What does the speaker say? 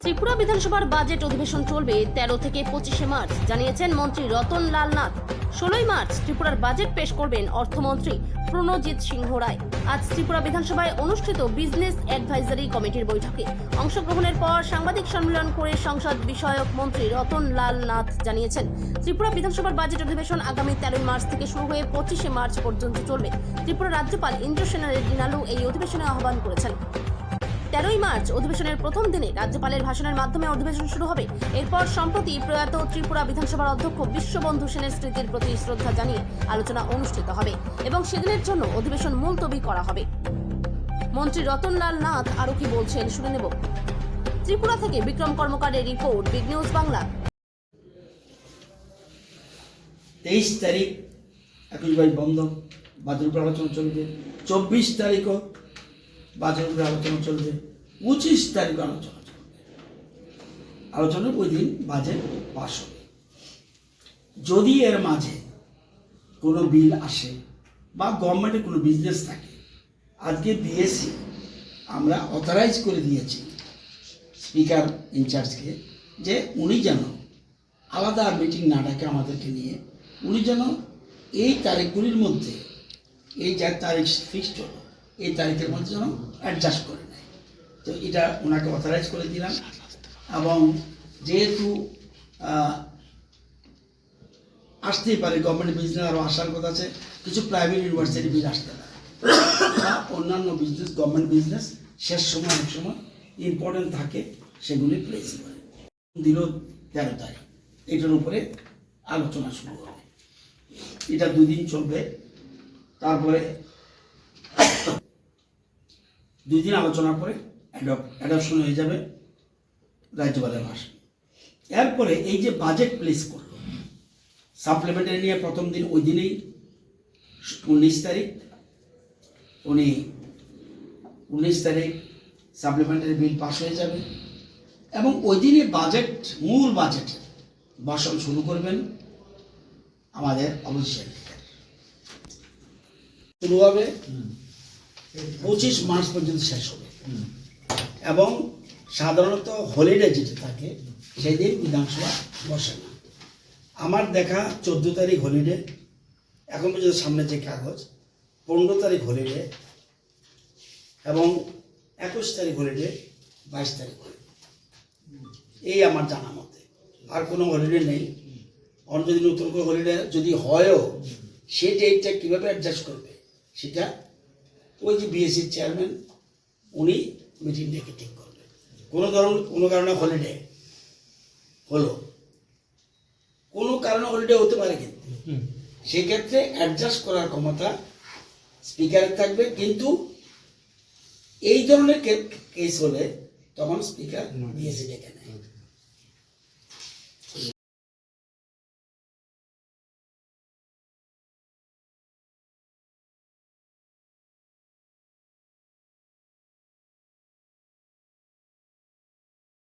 ত্রিপুরা বিধানসভার বাজেট অধিবেশন চলবে 13 থেকে 25 মার্চ, জানিয়েছেন মন্ত্রী রতন লাল নাথ। 16 মার্চ ত্রিপুরার বাজেট পেশ করবেন অর্থমন্ত্রী প্রণজিৎ সিংহ রায়। আজ ত্রিপুরা বিধানসভায় অনুষ্ঠিত বিজনেস অ্যাডভাইজারি কমিটির বৈঠকে অংশগ্রহণের পর সাংবাদিক সম্মেলন করে সংসদ বিষয়ক মন্ত্রী রতন লাল নাথ জানিয়েছেন, ত্রিপুরা বিধানসভার বাজেট অধিবেশন আগামী 13 মার্চ থেকে শুরু হয়ে 25 মার্চ পর্যন্ত চলবে। ত্রিপুরা রাজ্যপাল ইন্দ্রসেনা রেড্ডি নালু এই অধিবেশনে আহ্বান করেছেন। 13 মার্চ অধিবেশনের প্রথম দিনে রাজ্যপালের ভাষণের মাধ্যমে অধিবেশন শুরু হবে। এরপর সম্প্রতি প্রয়াত ত্রিপুরা বিধানসভার অধ্যক্ষ বিশ্ববন্ধু সেনের স্মৃতির প্রতি শ্রদ্ধা জানিয়ে আলোচনা অনুষ্ঠিত হবে এবং সেদিনের জন্য অধিবেশন মুলতবি করা হবে। মন্ত্রী রতনলাল নাথ আরও কি বলছেন শুনে নেব। ত্রিপুরা থেকে বিক্রম কর্মকারের রিপোর্ট, বিগ নিউজ বাংলা। 23 তারিখ 21 বন্ধ, বাজেট উপর আলোচনা চলবে। 24 তারিখও বাজেট উপরে আলোচনা চলবে। 25 তারিখ আলোচনা চলবে। আলোচনার ওই দিন বাজেট পাস হবে। যদি এর মাঝে কোনো বিল আসে বা গভর্নমেন্টের কোনো বিজনেস থাকে, আজকে দিয়েছি, আমরা অথরাইজ করে দিয়েছি স্পিকার ইনচার্জকে যে উনি যেন আলাদা মিটিং না ডাকে আমাদেরকে নিয়ে, উনি যেন এই তারিখগুলির মধ্যে, এই যা তারিখ ফিক্সড হলো, এই তারিখের মধ্যে যেন অ্যাডজাস্ট করে নেয়। তো এটা ওনাকে অথরাইজ করে দিলাম। এবং যেহেতু আসতেই পারে গভর্নমেন্ট বিজনেস, আরও আসার কথা আছে, কিছু প্রাইভেট ইউনিভার্সিটি বিল আসতে পারে বা অন্যান্য বিজনেস, গভর্নমেন্ট বিজনেস শেষ সময় অনেক সময় ইম্পর্টেন্ট থাকে, সেগুলি প্লেস করে দিল 13 তারিখ। এটার উপরে আলোচনা শুরু হবে। এটা 2 দিন চলবে। তারপরে 2 দিন আলোচনার পরে অ্যাডপশন হয়ে যাবে রাজ্যপালের ভাষণ। এরপরে এই যে বাজেট প্লেস করলো সাপ্লিমেন্টারি নিয়ে, প্রথম দিন ওই দিনেই 19 তারিখ উনি 19 তারিখ সাপ্লিমেন্টারি বিল পাস হয়ে যাবে এবং ওই দিনে বাজেট, মূল বাজেট ভাষণ শুরু করবেন আমাদের অফিসিয়াল শুরু হবে 25 মার্চ পর্যন্ত শেষ হবে। এবং সাধারণত হলিডে যেটা থাকে সেই দিন বিধানসভা বসে না। আমার দেখা 14 তারিখ হলিডে, এখন পর্যন্ত সামনে যে কাগজ 15 তারিখ হলিডে এবং 21 তারিখ হলিডে, 22 তারিখ হলিডে, এই আমার জানা মতে। আর কোনো হলিডে নেই। অন্য যদি নতুন করে হলিডে যদি হয়ও, সেই ডেটটা কীভাবে অ্যাডজাস্ট করবে সেটা ওই যে বিএসসির চেয়ারম্যান উনি মিটিং ডেকে ঠিক করবে। কোনো কারণে হলিডে হলো, কোনো কারণে হলিডে হতে পারে, কিন্তু সেক্ষেত্রে অ্যাডজাস্ট করার ক্ষমতা স্পিকারের থাকবে। কিন্তু এই ধরনের কেস হলে তখন স্পিকার বিএসসি ডেকে নেয়।